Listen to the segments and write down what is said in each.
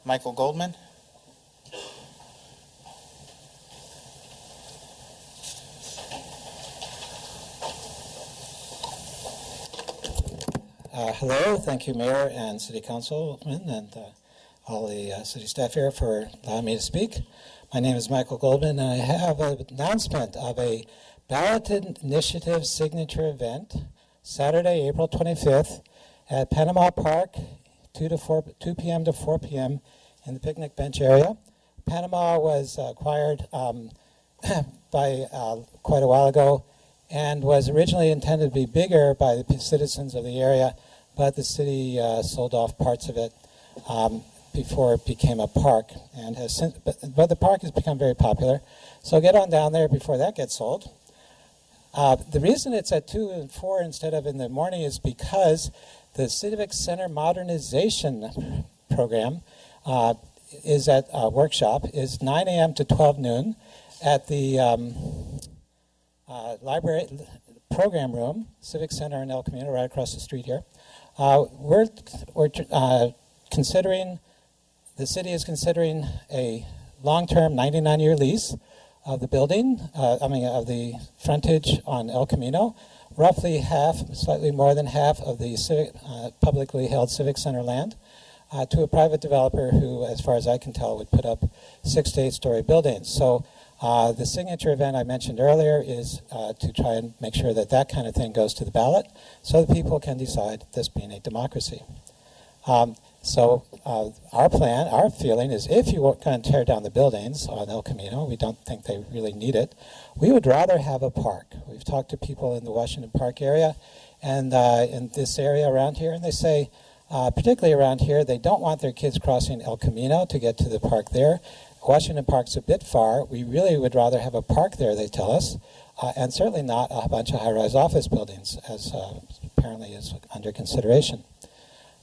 Michael Goldman. Hello, thank you, Mayor and City Councilman, and all the city staff here for allowing me to speak. My name is Michael Goldman, and I have an announcement of a ballot initiative signature event, Saturday, April 25th, at Panama Park, 2 p.m. to 4 p.m. in the picnic bench area. Panama was acquired by quite a while ago, and was originally intended to be bigger by the citizens of the area, but the city sold off parts of it before it became a park, and has since, but the park has become very popular. So get on down there before that gets sold. The reason it's at 2 and 4 instead of in the morning is because the Civic Center Modernization program is at a workshop, is 9 a.m. to 12 noon at the library program room, Civic Center in El Camino, right across the street here. We're considering, the city is considering a long-term 99-year lease of the building, of the frontage on El Camino. Roughly half, slightly more than half of the publicly held Civic Center land to a private developer who, as far as I can tell, would put up 6 to 8 story buildings. So the signature event I mentioned earlier is to try and make sure that that kind of thing goes to the ballot so that people can decide, this being a democracy. Our plan, our feeling is, if you were going to tear down the buildings on El Camino, we don't think they really need it, we would rather have a park. We've talked to people in the Washington Park area and in this area around here, and they say, particularly around here, they don't want their kids crossing El Camino to get to the park there. Washington Park's a bit far. We really would rather have a park there, they tell us, and certainly not a bunch of high-rise office buildings, as apparently is under consideration.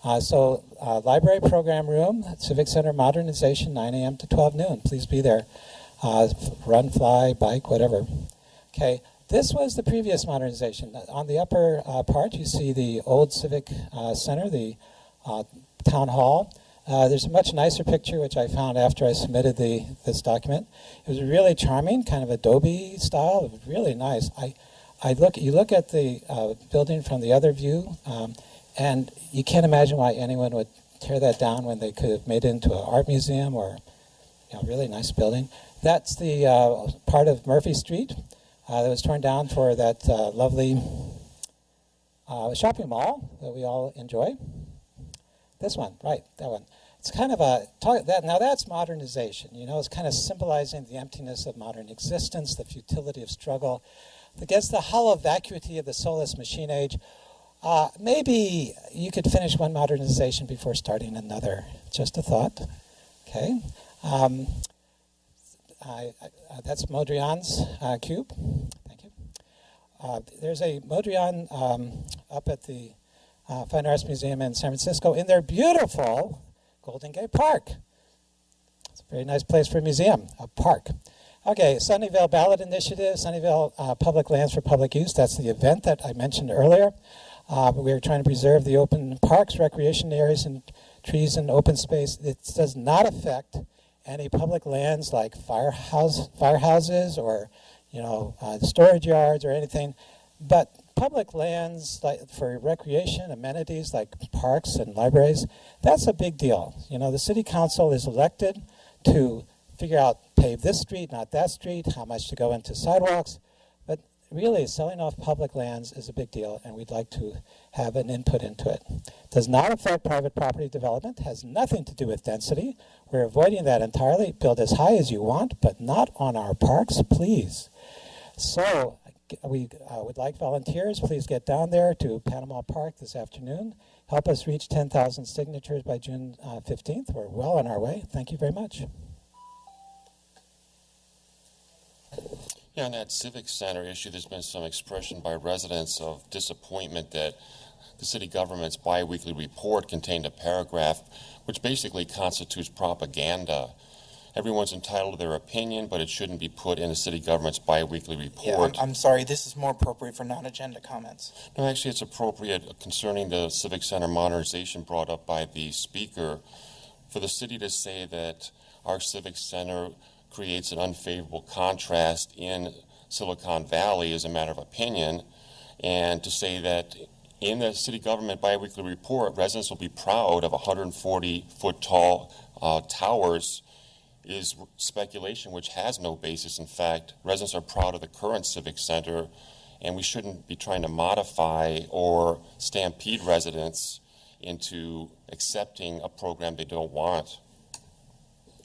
Library program room, Civic Center Modernization, 9 a.m. to 12 noon. Please be there. Run, fly, bike, whatever. Okay, this was the previous modernization. On the upper part, you see the old Civic Center, the town hall. There's a much nicer picture, which I found after I submitted this document. It was really charming, kind of Adobe style. It was really nice. You look at the building from the other view, and you can't imagine why anyone would tear that down when they could have made it into an art museum or a really nice building. That's the part of Murphy Street that was torn down for that lovely shopping mall that we all enjoy. This one, right, that one. It's kind of now that's modernization. It's kind of symbolizing the emptiness of modern existence, the futility of struggle, against the hollow vacuity of the soulless machine age. Maybe you could finish one modernization before starting another. Just a thought. Okay. That's Modrian's cube. Thank you. There's a Modrian up at the Fine Arts Museum in San Francisco in their beautiful Golden Gate Park. It's a very nice place for a museum, a park. Okay, Sunnyvale Ballot Initiative, Sunnyvale Public Lands for Public Use. That's the event that I mentioned earlier. We're trying to preserve the open parks, recreation areas, and trees and open space. It does not affect any public lands like firehouses or storage yards or anything. But public lands for recreation, amenities like parks and libraries, that's a big deal. The city council is elected to figure out, pave this street, not that street, how much to go into sidewalks. But really, selling off public lands is a big deal, and we'd like to have an input into it. Does not affect private property development, has nothing to do with density. We're avoiding that entirely. Build as high as you want, but not on our parks, please. So we would like volunteers. Please get down there to Panama Park this afternoon. Help us reach 10,000 signatures by June 15th. We're well on our way. Thank you very much. Yeah, on that Civic Center issue, there's been some expression by residents of disappointment that the city government's biweekly report contained a paragraph which basically constitutes propaganda. Everyone's entitled to their opinion, but it shouldn't be put in the city government's biweekly report. Yeah, I'm sorry, this is more appropriate for non-agenda comments. No, actually it's appropriate concerning the Civic Center modernization brought up by the speaker. for the city to say that our Civic Center creates an unfavorable contrast in Silicon Valley is a matter of opinion, and to say that in the city government biweekly report, residents will be proud of 140-foot tall towers is speculation which has no basis. In fact, residents are proud of the current Civic Center, and we shouldn't be trying to modify or stampede residents into accepting a program they don't want.